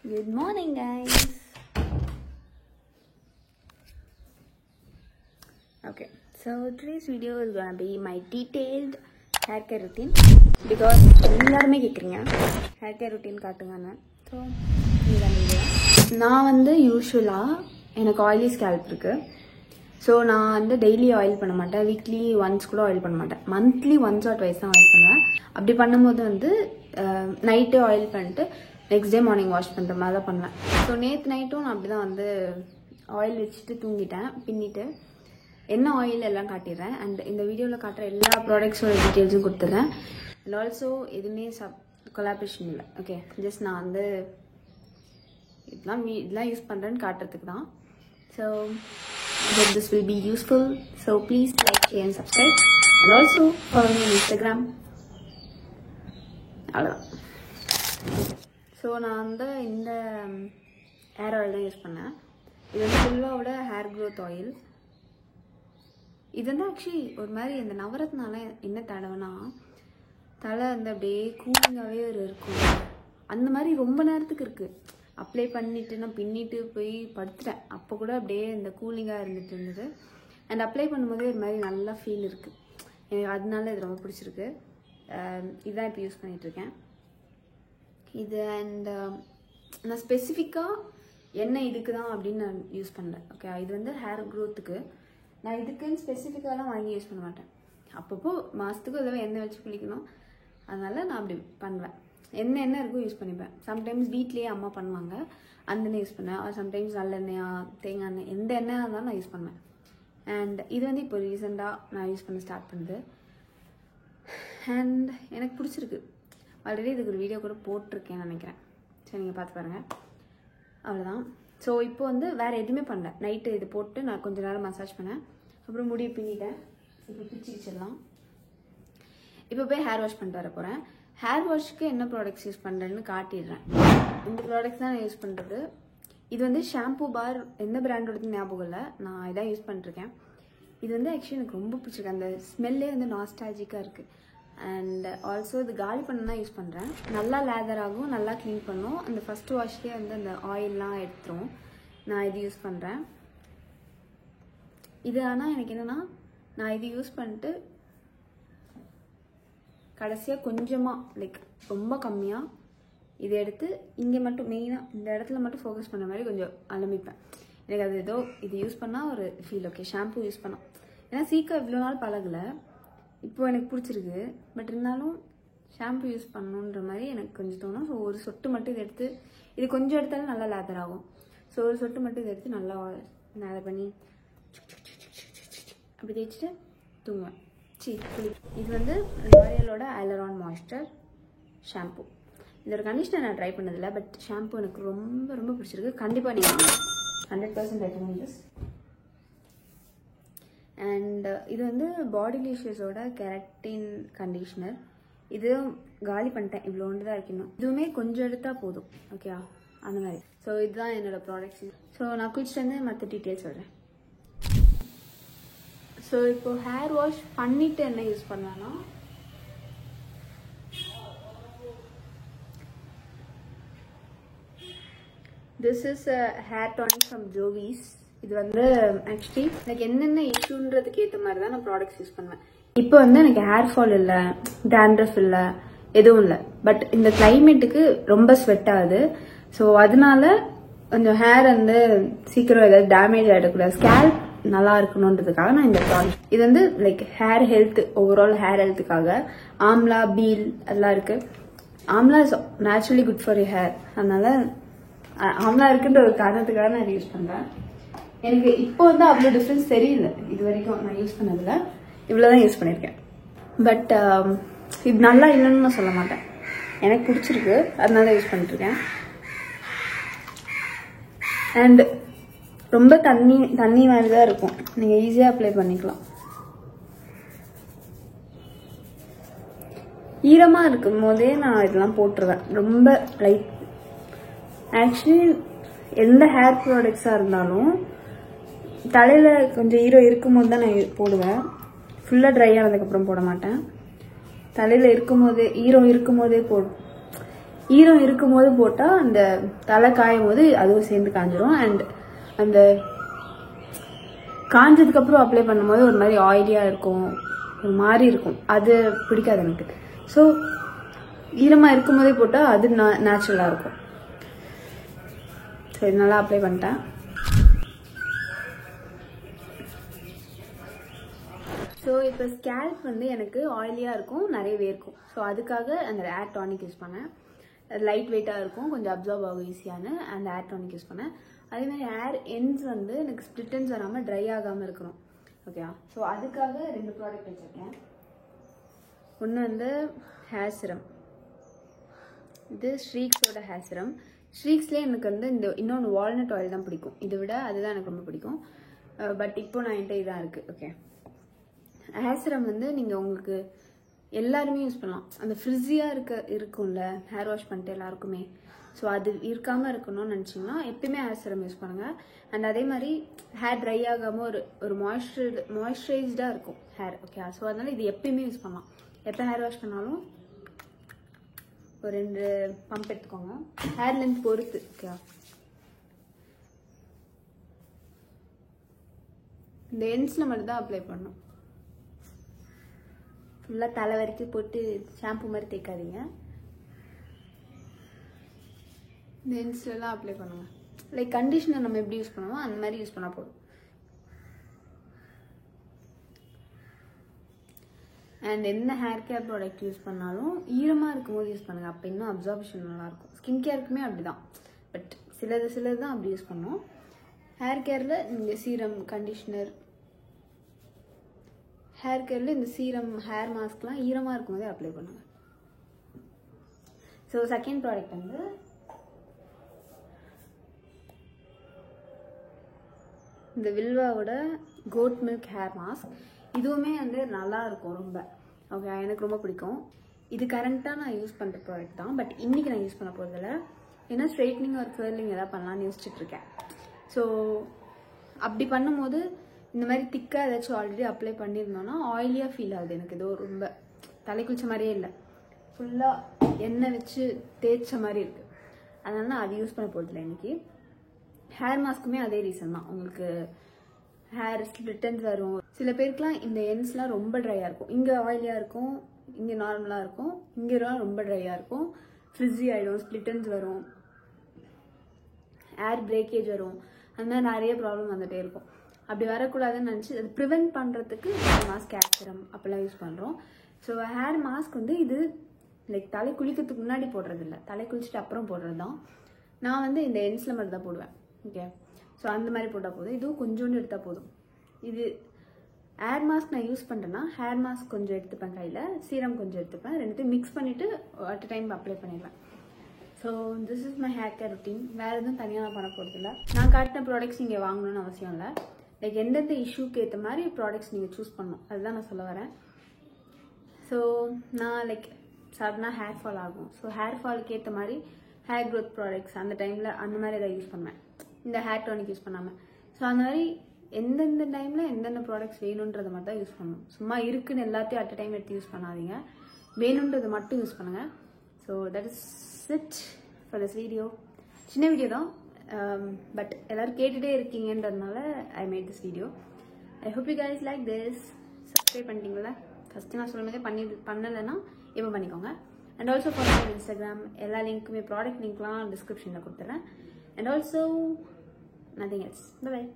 Good morning, guys. Okay, so today's video is gonna be my detailed hair care routine because எல்லாருமே கேக்குறீங்க hair care routine காட்டுங்கன்னு. So இதுதான் video. நான் வந்து யூசுவலா எனக்கு oily scalp இருக்கு. So நான் வந்து டெய்லி ஆயில் பண்ண மாட்டேன், வீக்லி ஒன்ஸ் கூட ஆயில் பண்ண மாட்டேன், மந்த்லி ஒன்ஸ் ஆர் ட்வைஸ் தான் ஆயில் பண்ணுவேன். அப்படி பண்ணும்போது வந்து நைட்டு ஆயில் பண்ணிட்டு நெக்ஸ்ட் டே மார்னிங் வாஷ் பண்ணுற மாதிரி தான் பண்ணுவேன். ஸோ நேற்று நைட்டும் நான் அப்படி தான் வந்து ஆயில் வச்சுட்டு தூங்கிட்டேன். பின்னிட்டு என்ன ஆயில் எல்லாம் காட்டிடுறேன். அண்ட் இந்த வீடியோவில் காட்டுற எல்லா ப்ராடக்ட்ஸோட டீட்டெயில்ஸும் கொடுத்துட்றேன். அண்ட் ஆல்சோ எதுவுமே கொலாபரேஷன் இல்லை. ஓகே, ஜஸ்ட் நான் வந்து இதெல்லாம் யூஸ் பண்ணுறேன்னு காட்டுறதுக்கு தான். So hope this will be useful. So please like, share and subscribe. And also follow me on Instagram. அவ்வளோதான். ஸோ நான் வந்து இந்த ஹேர் ஆயில் தான் யூஸ் பண்ணேன். இது வந்து ஃபுல்லாவோட ஹேர் க்ரோத் ஆயில். இது வந்து ஆக்சுவலி ஒரு மாதிரி இந்த நவரத்னால என்ன தடவைனா தலை வந்து அப்படியே கூலிங்காகவே இருக்கும். அந்த மாதிரி ரொம்ப நேரத்துக்கு இருக்குது. அப்ளை பண்ணிவிட்டு நான் பின்னிட்டு போய் படுத்துட்டேன். அப்போ கூட அப்படியே இந்த கூலிங்காக இருந்துட்டு இருந்தது. அண்ட் அப்ளை பண்ணும்போதே ஒரு மாதிரி நல்லா ஃபீல் இருக்குது எனக்கு. அதனால இது ரொம்ப பிடிச்சிருக்கு. இதுதான் இப்போ யூஸ் பண்ணிகிட்ருக்கேன் இது. அண்ட் நான் ஸ்பெசிஃபிக்காக என்ன இதுக்கு தான் அப்படின்னு நான் யூஸ் பண்ணல. ஓகே, இது வந்து ஹேர் க்ரோத்துக்கு. நான் இதுக்குன்னு ஸ்பெசிஃபிக்காலாம் வாங்கி யூஸ் பண்ண மாட்டேன். அப்பப்போ மாதத்துக்கு இதில் எண்ணெய் வச்சு குளிக்கணும், அதனால் நான் அப்படி பண்ணுவேன். என்ன இருக்கோ யூஸ் பண்ணிப்பேன். சம்டைம்ஸ் வீட்லேயே அம்மா பண்ணுவாங்க, அந்த எண்ணெய் யூஸ் பண்ணேன். ஆர் சம்டைம்ஸ் நல்லெண்ணெயா தேங்காய் எண்ணெய் எந்த எண்ணெயாக இருந்தாலும் நான் யூஸ் பண்ணுவேன். அண்ட் இது வந்து இப்போ ரீசெண்டாக நான் யூஸ் பண்ண ஸ்டார்ட் பண்ணுது. அண்ட் எனக்கு பிடிச்சிருக்கு. ஆல்ரெடி இதுக்கு ஒரு வீடியோ கூட போட்டிருக்கேன்னு நினைக்கிறேன். சரி, நீங்கள் பார்த்து பாருங்கள். அவ்வளோதான். ஸோ இப்போ வந்து வேறு எதுவுமே பண்ணல. நைட்டு இது போட்டு நான் கொஞ்சம் நேரம் மசாஜ் பண்ணேன், அப்புறம் முடியை பின்னிட்டேன். இப்போ பிச்சு வச்சிடலாம். இப்போ போய் ஹேர் வாஷ் பண்ணிட்டு வர போகிறேன். ஹேர் வாஷ்க்கு என்ன ப்ராடக்ட்ஸ் யூஸ் பண்ணுறேன்னு காட்டிடுறேன். இந்த ப்ராடக்ட்ஸ் தான் நான் யூஸ் பண்ணுறது. இது வந்து ஷாம்பூ பார், எந்த பிராண்டோடது ஞாபகம் இல்லை, நான் இதான் யூஸ் பண்ணிருக்கேன். இது வந்து ஆக்சுவலி எனக்கு ரொம்ப பிடிச்சிருக்கு. அந்த ஸ்மெல்லே வந்து நாஸ்டாலஜிக்காக இருக்குது. அண்ட் ஆல்சோ இது காலி பண்ண தான் யூஸ் பண்ணுறேன். நல்லா லேதர் ஆகும், நல்லா க்ளீன் பண்ணும். அந்த ஃபஸ்ட் வாஷ்லேயே வந்து அந்த ஆயிலெலாம் எடுத்துரும். நான் இது யூஸ் பண்ணுறேன். இது ஆனால் எனக்கு என்னென்னா, நான் இது யூஸ் பண்ணிட்டு கடைசியாக கொஞ்சமாக லைக் ரொம்ப கம்மியாக இதை எடுத்து இங்கே மட்டும் மெயினாக இந்த இடத்துல மட்டும் ஃபோக்கஸ் பண்ண மாதிரி கொஞ்சம் அலம்பிப்பேன். எனக்கு அது ஏதோ இது யூஸ் பண்ணால் ஒரு ஃபீல். ஓகே, ஷாம்பூ யூஸ் பண்ணோம். ஏன்னா சீக்கிரம் இவ்வளோ நாள் பழகலை, இப்போ எனக்கு பிடிச்சிருக்கு. பட் இருந்தாலும் ஷாம்பு யூஸ் பண்ணணுன்ற மாதிரி எனக்கு கொஞ்சம் தோணும். ஸோ ஒரு சொட்டு மட்டும் இதை எடுத்து, இது கொஞ்சம் எடுத்தாலும் நல்லா லேதர் ஆகும். ஸோ ஒரு சொட்டு மட்டும் இதை எடுத்து நல்லா லேதர் பண்ணி அப்படி தேய்ச்சிட்டு தூங்குவேன். இது வந்து லாரியலோட ஐலரான் மாய்ஸ்சர் ஷாம்பு. இதோட கண்டிஷனர் நான் ட்ரை பண்ணதில்லை, பட் ஷாம்பு எனக்கு ரொம்ப ரொம்ப பிடிச்சிருக்கு. கண்டிப்பாக நீங்கள் 100% ரெக்கமெண்ட் திஸ். அண்ட் இது வந்து பாடிலிஷியஸோட கெரட்டின் கண்டிஷ்னர். இது காலி பண்ணிட்டேன், இவ்வளோ ஒன்று தான் இருக்கணும். இதுவுமே கொஞ்சம் எடுத்தால் போதும். ஓகே, அந்த மாதிரி. ஸோ இதுதான் என்னோடய ப்ராடக்ட்ஸ். ஸோ நான் குளிச்சுட்டு வந்து மற்ற டீட்டெயில்ஸ் சொல்கிறேன். ஸோ இப்போது ஹேர் வாஷ் பண்ணிவிட்டு என்ன யூஸ் பண்ணலான்னா, this is a hair tonic from Jovees. இது வந்து ஆக்சுவலி எனக்கு என்னென்ன இஷ்யூன்றதுக்கு ஏற்ற மாதிரி தான் நான் ப்ராடக்ட்ஸ் யூஸ் பண்ணுவேன். இப்போ வந்து எனக்கு ஹேர் ஃபால் இல்லை, டேண்ட்ரஃப் இல்லை, எதுவும் இல்லை. பட் இந்த கிளைமேட்டுக்கு ரொம்ப ஸ்வெட் ஆகுது. ஸோ அதனால கொஞ்சம் ஹேர் வந்து சீக்கிரம் ஏதாவது டேமேஜ் ஆகிடக்கூடாது, ஸ்கேல்ப் நல்லா இருக்கணுன்றதுக்காக நான் இந்த ப்ராடக்ட். இது வந்து like hair health, overall hair ஹெல்த்துக்காக. ஆம்லா, பீல் அதெல்லாம் இருக்குது. Amla is naturally good for your hair. அதனால ஆம்லா இருக்குன்ற ஒரு காரணத்துக்காக நான் யூஸ் பண்ணுறேன். எனக்கு இப்போ வந்து அவ்வளோ டிஃப்ரென்ஸ் தெரியல. இது வரைக்கும் நான் யூஸ் பண்ணதில்ல, இவ்வளோதான் யூஸ் பண்ணியிருக்கேன். பட் இது நல்லா இல்லைன்னு நான் சொல்ல மாட்டேன், எனக்கு பிடிச்சிருக்கு, அதனால யூஸ் பண்ணிட்டுருக்கேன். அண்ட் ரொம்ப தண்ணி மாதிரி தான் இருக்கும், நீங்கள் ஈஸியாக அப்ளை பண்ணிக்கலாம். ஈரமாக இருக்கும் போதே நான் இதெல்லாம் போட்டுருவேன். ரொம்ப லைட். ஆக்சுவலி எந்த ஹேர் ப்ராடக்ட்ஸாக இருந்தாலும் தலையில் கொஞ்சம் ஈரம் இருக்கும்போது தான் நான் போடுவேன். ஃபுல்லாக ட்ரை ஆனதுக்கப்புறம் போட மாட்டேன். தலையில் இருக்கும்போதே ஈரம் இருக்கும்போதே ஈரம் இருக்கும்போது போட்டால் அந்த தலை காயும் போது அதுவும் சேர்ந்து காஞ்சிரும். அண்ட் அந்த காஞ்சதுக்கப்புறம் அப்ளை பண்ணும்போது ஒரு மாதிரி ஆயிலியாக இருக்கும், ஒரு மாதிரி இருக்கும், அது பிடிக்காது எனக்கு. ஸோ ஈரமாக இருக்கும்போதே போட்டால் அது நேச்சுரலாக இருக்கும். ஸோ இது நல்லா அப்ளை பண்ணிட்டேன். ஸோ இப்போ ஸ்கேல்ப் வந்து எனக்கு ஆயிலியாக இருக்கும், நிறைய வேர்க்கும். ஸோ அதுக்காக அந்த ஏர் டானிக் யூஸ் பண்ணேன். லைட் வெயிட்டாக இருக்கும், கொஞ்சம் அப்சார்ப் ஆகும் ஈஸியான அந்த ஏர் டானிக் யூஸ் பண்ணேன். அதே மாதிரி ஏர் எண்ட்ஸ் வந்து எனக்கு ஸ்ப்ளிட் எண்ட்ஸ் வராமல் ட்ரை ஆகாமல் இருக்கணும். ஓகேவா? ஸோ அதுக்காக 2 ப்ராடக்ட் வச்சுருக்கேன். ஒன்று வந்து ஹேர் சிரம். இது ஸ்ட்ரீக்ஸோட ஹேர் சிரம். ஸ்ட்ரீக்ஸ்லேயே எனக்கு வந்து இந்த இன்னொன்று வால்நட் ஆயில் தான் பிடிக்கும். இதை விட அதுதான் எனக்கு ரொம்ப பிடிக்கும். பட் இப்போ நான் என்கிட்ட இதான் இருக்குது. ஓகே, ஹேர் சிரம் வந்து நீங்கள் உங்களுக்கு எல்லாருமே யூஸ் பண்ணலாம். அந்த ஃப்ரிஸியாக இருக்கும்ல ஹேர் வாஷ் பண்ணிட்டு எல்லாருக்குமே, ஸோ அது இருக்காமல் இருக்கணும்னு நினச்சிங்கன்னா எப்பயுமே ஹேர் சிரம் யூஸ் பண்ணுங்கள். அண்ட் அதே மாதிரி ஹேர் ட்ரை ஆகாமல் ஒரு மாய்ஸ்சரைஸ்டாக இருக்கும் ஹேர். ஓகே, ஸோ அதனால் இது எப்பயுமே யூஸ் பண்ணலாம். எப்போ ஹேர் வாஷ் பண்ணாலும் ஒரு 2 பம்ப் எடுத்துக்கோங்க, ஹேர் லென்த் பொறுத்து. ஓகே, இந்த எண்ட்ஸில் மட்டும் தான் அப்ளை பண்ணணும். ஃபுல்லாக தலை வரைக்கும் போட்டு ஷாம்பு மாதிரி தேய்க்காதீங்க. இந்த எண்ட்ஸ்லாம் அப்ளை பண்ணுங்க. லைக் கண்டிஷனர் நம்ம எப்படி யூஸ் பண்ணுவோம் அந்த மாதிரி யூஸ் பண்ணால் போதும். அண்ட் எந்த ஹேர் கேர் ப்ராடக்ட் யூஸ் பண்ணாலும் ஈரமாக இருக்கும்போது யூஸ் பண்ணுங்கள், அப்போ இன்னும் அப்சார்ப்ஷன் நல்லாயிருக்கும். ஸ்கின் கேருக்குமே அப்படி தான், பட் சிலது தான் அப்படி யூஸ் பண்ணுவோம். ஹேர் கேரில் நீங்கள் சீரம், கண்டிஷனர், ஹேர் கேரில் இந்த சீரம், ஹேர் மாஸ்க்லாம் ஈரமாக இருக்கும்போதே அப்ளை பண்ணுங்கள். ஸோ செகண்ட் ப்ராடக்ட் வந்து இந்த வில்வாவோட கோட் மில்க் ஹேர் மாஸ்க். இதுவுமே வந்து நல்லா இருக்கும் ரொம்ப. ஓகே, எனக்கு ரொம்ப பிடிக்கும். இது கரண்ட்டாக நான் யூஸ் பண்ணுற ப்ராடக்ட் தான், பட் இன்றைக்கி நான் யூஸ் பண்ண போகிறதில்ல. ஏன்னா ஸ்ட்ரைட்னிங் ஒரு கர்லிங் எதாவது பண்ணலான்னு யோசிச்சுட்ருக்கேன். ஸோ அப்படி பண்ணும்போது இந்த மாதிரி திக்காக ஏதாச்சும் ஆல்ரெடி அப்ளை பண்ணியிருந்தோன்னா ஆயிலியாக ஃபீல் ஆகுது எனக்கு. ஏதோ ரொம்ப தலை குளிச்ச மாதிரியே இல்லை, ஃபுல்லாக எண்ணெய் வச்சு தேய்ச்ச மாதிரி இருக்குது. அதனால நான் அது யூஸ் பண்ண போகிறதில்ல இன்றைக்கி. ஹேர் மாஸ்க்குமே அதே ரீசன் தான். உங்களுக்கு ஹேர் ஸ்ப்ளிட்டன்ஸ் வரும். சில பேருக்குலாம் இந்த எண்ட்ஸ்லாம் ரொம்ப ட்ரையாக இருக்கும், இங்கே ஆயிலியாக இருக்கும், இங்கே நார்மலாக இருக்கும், இங்கெல்லாம் ரொம்ப ட்ரையாக இருக்கும், ஃப்ரிஸி ஆகிடும், ஸ்ப்ளிட்டன்ஸ் வரும், ஏர் பிரேக்கேஜ் வரும், அந்த மாதிரி நிறைய ப்ராப்ளம் வந்துகிட்டே இருக்கும். அப்படி வரக்கூடாதுன்னு நினச்சி அது ப்ரிவென்ட் பண்ணுறதுக்கு மாஸ்க், ஹேர் சிரம் அப்போல்லாம் யூஸ் பண்ணுறோம். ஸோ ஹேர் மாஸ்க் வந்து இது லைக் தலை குளிக்கிறதுக்கு முன்னாடி போடுறதில்ல, தலை குளிச்சுட்டு அப்புறம் போடுறது தான். நான் வந்து இந்த எண்ட்ஸில் மட்டும் தான் போடுவேன். ஓகே, ஸோ அந்த மாதிரி போட்டால் போதும். இதுவும் கொஞ்சோண்டு எடுத்தால் போதும். இது ஹேர் மாஸ்க் நான் யூஸ் பண்ணுறேன்னா ஹேர் மாஸ்க் கொஞ்சம் எடுத்துப்பேன் கையில், சீரம் கொஞ்சம் எடுத்துப்பேன், ரெண்டுத்தையும் மிக்ஸ் பண்ணிவிட்டு அட் அ டைம் அப்ளை பண்ணிடுவேன். So this is my hair care routine. வேறு எதுவும் தனியாக நான் பண்ண போகிறதில்ல. நான் காட்டின ப்ராடக்ட்ஸ் நீங்கள் வாங்கணும்னு அவசியம் இல்லை. லைக் எந்தெந்த இஷ்யூக்கு ஏற்ற மாதிரி ப்ராடக்ட்ஸ் நீங்கள் சூஸ் பண்ணணும், அதுதான் நான் சொல்ல வரேன். ஸோ நான் லைக் சடனாக ஹேர் ஃபால் ஆகும். ஸோ ஹேர் ஃபாலுக்கு ஏற்ற மாதிரி ஹேர் க்ரோத் ப்ராடக்ட்ஸ் அந்த டைமில் அந்த மாதிரி எதாவது யூஸ் பண்ணுவேன், இந்த ஹேர் டானிக் யூஸ் பண்ணாமல். ஸோ அந்த மாதிரி எந்தெந்த டைமில் எந்தெந்த ப்ராடக்ட்ஸ் வேணுன்றதை மட்டும் தான் யூஸ் பண்ணணும். சும்மா இருக்குன்னு எல்லாத்தையும் அட் அ டைம் எடுத்து யூஸ் பண்ணாதீங்க, வேணுன்றதை மட்டும் யூஸ் பண்ணுங்கள். So that is it for this video. சின்ன வீடியோ தான், பட் எல்லோரும் கேட்டுகிட்டே இருக்கீங்கன்றதுனால I made this video. I hope you guys like this. Subscribe பண்ணிட்டீங்களா? ஃபஸ்ட்டு நான் சொல்லும்போதே பண்ணலைன்னா இப்போ பண்ணிக்கோங்க. And also follow Instagram. எல்லா லிங்க்குமே ப்ராடக்ட் லிங்க்லாம் டிஸ்கிரிப்ஷனில் கொடுத்துட்றேன். And also nothing else. Bye bye.